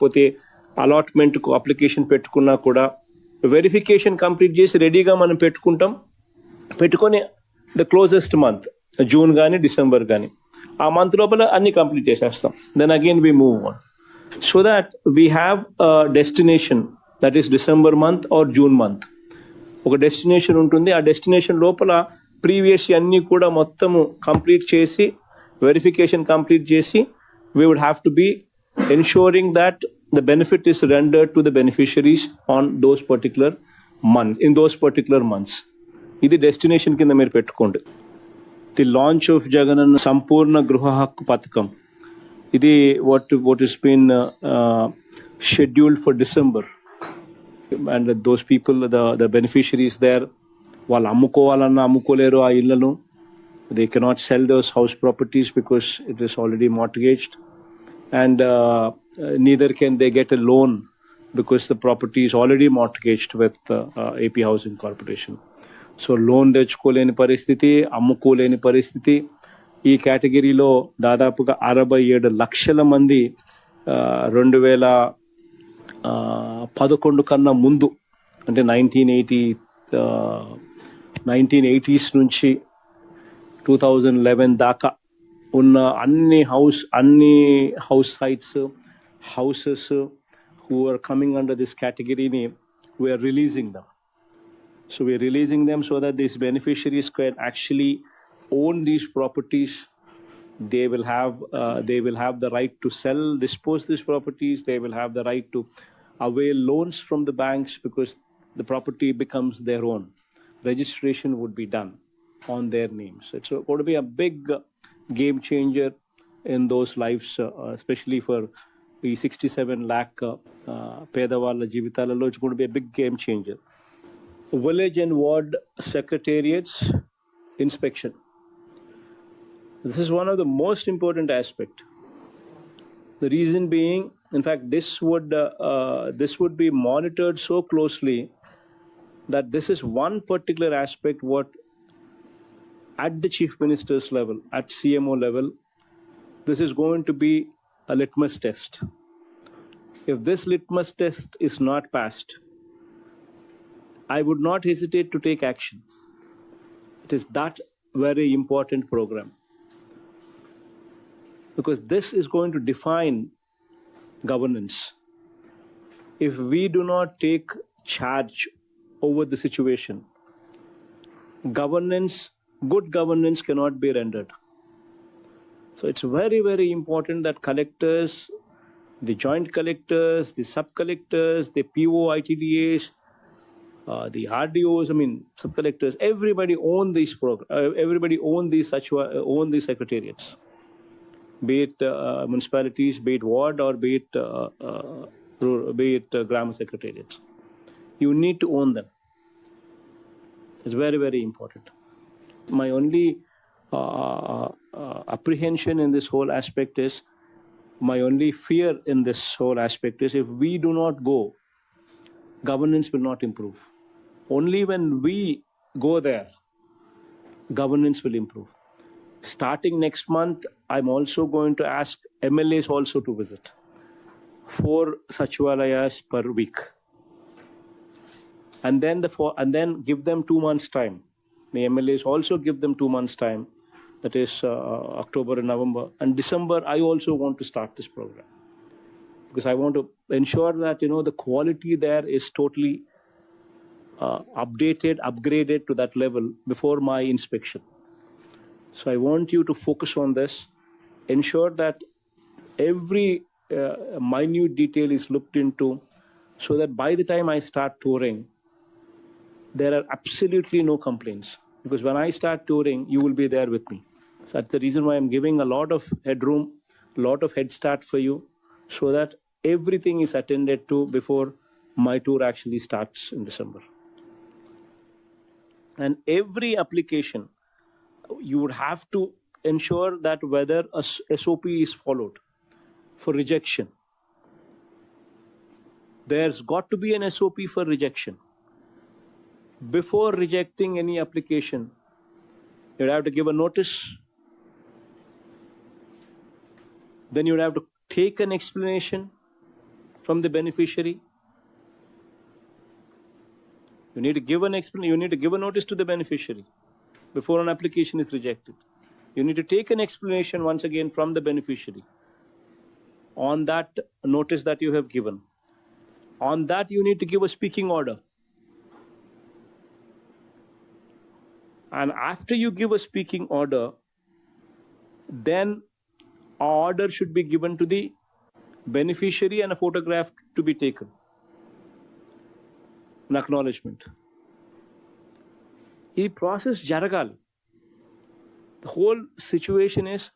లేకపోతే అలాట్మెంట్కు అప్లికేషన్ పెట్టుకున్నా కూడా వెరిఫికేషన్ కంప్లీట్ చేసి రెడీగా మనం పెట్టుకొని ద క్లోజెస్ట్ మంత్ జూన్ కానీ డిసెంబర్ కానీ ఆ మంత్ లోపల అన్ని కంప్లీట్ చేసేస్తాం. Then again we move on so that we have destination, that is December month or June month. ఒక డెస్టినేషన్ ఉంటుంది. ఆ డెస్టినేషన్ లోపల ప్రీవియస్ అన్నీ కూడా మొత్తము కంప్లీట్ చేసి వెరిఫికేషన్ కంప్లీట్ చేసి we would have to be ensuring that the benefit is rendered to the beneficiaries on those particular months, in those particular months. ఇది డెస్టినేషన్ కింద మీరు పెట్టుకోండి. ది లాంచ్ ఆఫ్ జగనన్న సంపూర్ణ గృహ హక్కు పథకం, ఇది what is been scheduled for December, and those people, the beneficiaries there, వాళ్ళు అమ్ముకోవాలన్నా అమ్ముకోలేరు ఆ ఇళ్లను. They cannot sell those house properties because it is already mortgaged, and neither can they get a loan because the property is already mortgaged with AP Housing Corporation. So loan తెచ్చుకోలేని పరిస్థితి, అమ్ముకోలేని పరిస్థితి. ఈ కేటగిరీలో దాదాపుగా 67 లక్షల మంది 2011 కన్నా ముందు, అంటే 1980s నుంచి 2011 దాకా ఉన్న అన్ని house sites, houses who are coming under this category, we are releasing them. So we are releasing them so that these beneficiaries can actually own these properties. They will have the right to sell, dispose these properties. They will have the right to avail loans from the banks because the property becomes their own. Registration would be done on their names. It's going to be a big game changer in those lives, especially for the 67 lakh పేదవాళ్ళ జీవితాలలో. It's going to be a big game changer. Village and ward secretariats inspection. This is one of the most important aspect. The reason being, in fact, this would be monitored so closely that this is one particular aspect what at the Chief Minister's level, at CMO level, this is going to be a litmus test. If this litmus test is not passed, I would not hesitate to take action. It is that very important program, because this is going to define governance. If we do not take charge over the situation, good governance cannot be rendered. So it's very, very important that collectors, the joint collectors, the sub-collectors, the PO ITDAs, the RDOs, sub-collectors, everybody own these secretariats, be it municipalities, be it ward, or be it grammar secretariats. You need to own them. It's very, very important. My only apprehension in this whole aspect is, my only fear in this whole aspect is, if we do not go, governance will not improve. Only when we go there, governance will improve. Starting next month, I'm also going to ask MLAs also to visit 4 Sachivalayas per week, and then give them 2 months time. The MLAs also give them 2 months time, that is October and November. And December, I also want to start this program, because I want to ensure that the quality there is totally upgraded to that level before my inspection. So I want you to focus on this, ensure that every minute detail is looked into, so that by the time I start touring, there are absolutely no complaints. Because when I start touring, you will be there with me. So that's the reason why I'm giving a lot of headroom, a lot of head start for you, so that everything is attended to before my tour actually starts in December. And every application, you would have to ensure that whether a SOP is followed for rejection. There's got to be an SOP for rejection. Before rejecting any application, you'd have to give a notice. Then you'd have to take an explanation. from the beneficiary. You need to give an explanation. You need to give a notice to the beneficiary before an application is rejected. You need to take an explanation once again from the beneficiary on that notice that you have given. On that, you need to give a speaking order. And after you give a speaking order, then an order should be given to the beneficiary and a photograph to be taken. An acknowledgement. This process jaragali. The whole situation is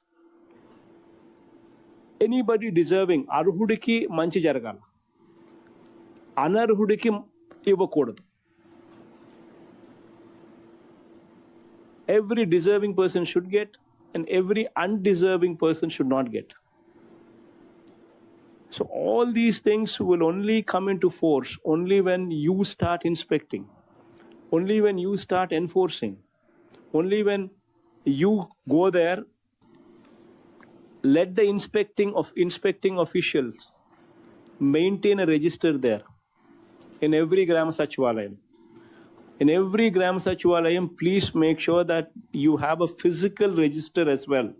anybody deserving arhudiki manchi jaragala. Anarhudiki ivvakodadu. Every deserving person should get, and every undeserving person should not get. So all these things will only come into force only when you start inspecting, only when you start enforcing, only when you go there. Let the inspecting officials maintain a register there in every Gram Sachivalayam. In every Gram Sachivalayam, please make sure that you have a physical register as well.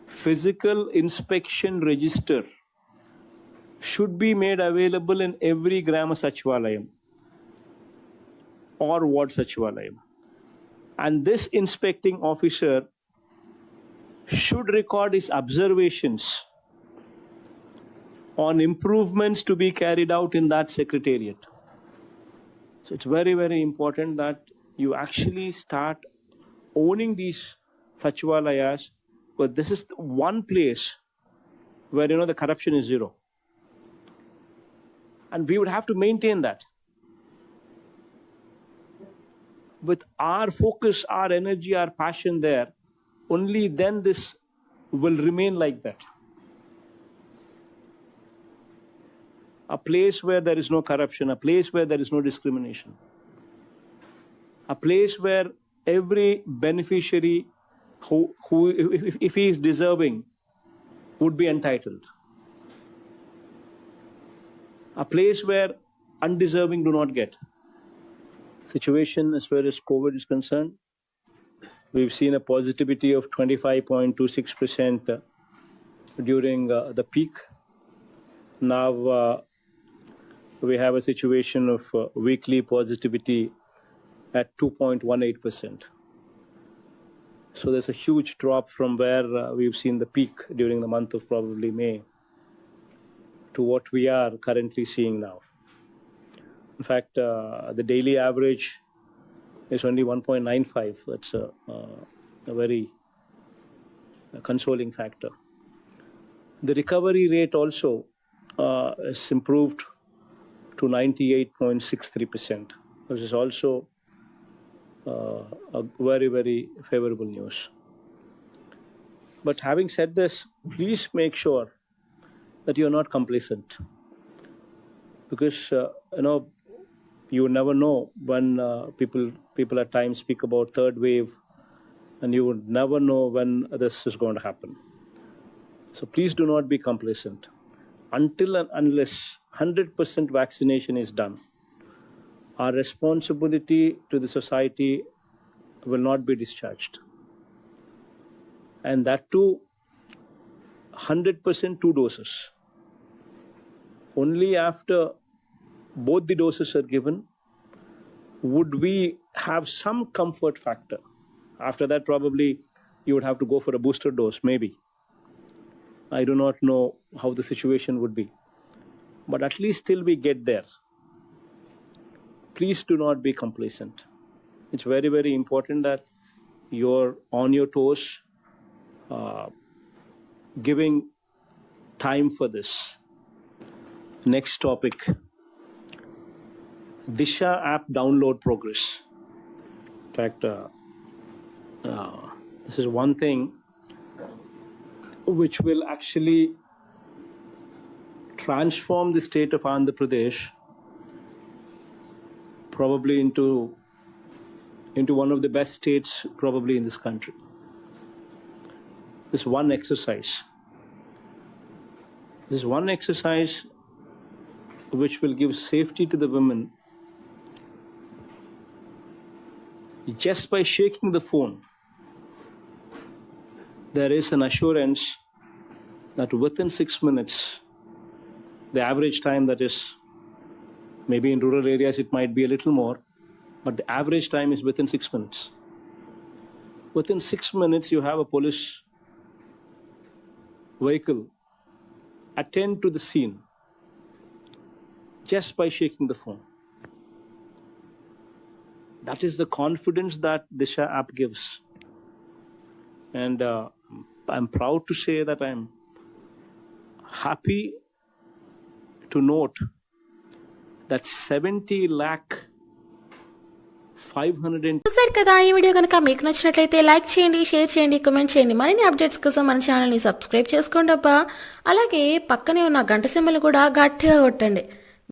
Physical inspection register should be made available in every Gram Sachivalayam or Ward Sachivalayam. And this inspecting officer should record his observations on improvements to be carried out in that secretariat. So it's very, very important that you actually start owning these Sachivalayas, because this is one place where, the corruption is zero. And we would have to maintain that. With our focus, our energy, our passion there, only then this will remain like that. A place where there is no corruption, a place where there is no discrimination, a place where every beneficiary who if he is deserving, would be entitled. A place where undeserving do not get. Situation as far as COVID is concerned, we've seen a positivity of 25.26% during the peak. Now we have a situation of weekly positivity at 2.18%. So there's a huge drop from where we've seen the peak during the month of probably May to what we are currently seeing now. In fact, the daily average is only 1.95. That's a very consoling factor. The recovery rate also is improved to 98.63%, which is also a very, very favorable news. But having said this, please make sure that you're not complacent, because you never know when people at times speak about third wave, and you would never know when this is going to happen. So please do not be complacent. Until and unless 100% vaccination is done, our responsibility to the society will not be discharged. And that too, 100% 2 doses. Only after both the doses are given would we have some comfort factor. After that, probably you would have to go for a booster dose, maybe. I do not know how the situation would be. But at least till we get there, please do not be complacent. It's very, very important that you're on your toes, giving time for this. Next topic, Disha app download progress. In fact, this is one thing which will actually transform the state of Andhra Pradesh probably into one of the best states probably in this country. This one exercise which will give safety to the women just by shaking the phone. There is an assurance that within 6 minutes, the average time that is, maybe in rural areas it might be a little more, but the average time is within 6 minutes. Within 6 minutes, you have a police vehicle attend to the scene just by shaking the phone. That is the confidence that Disha app gives. And I'm proud to say that I'm happy to note that 70 lakh 500 చూసారు కదా. ఈ video కనుక మీకు నచ్చినట్లయితే like చేయండి, share చేయండి, comment చేయండి. మరిన్ని అప్డేట్స్ కోసం మన ఛానల్ని సబ్స్క్రైబ్ చేసుకోండి అబ్బా. అలాగే పక్కనే ఉన్న గంట సింబల్ కూడా గట్టిగా కొట్టండి.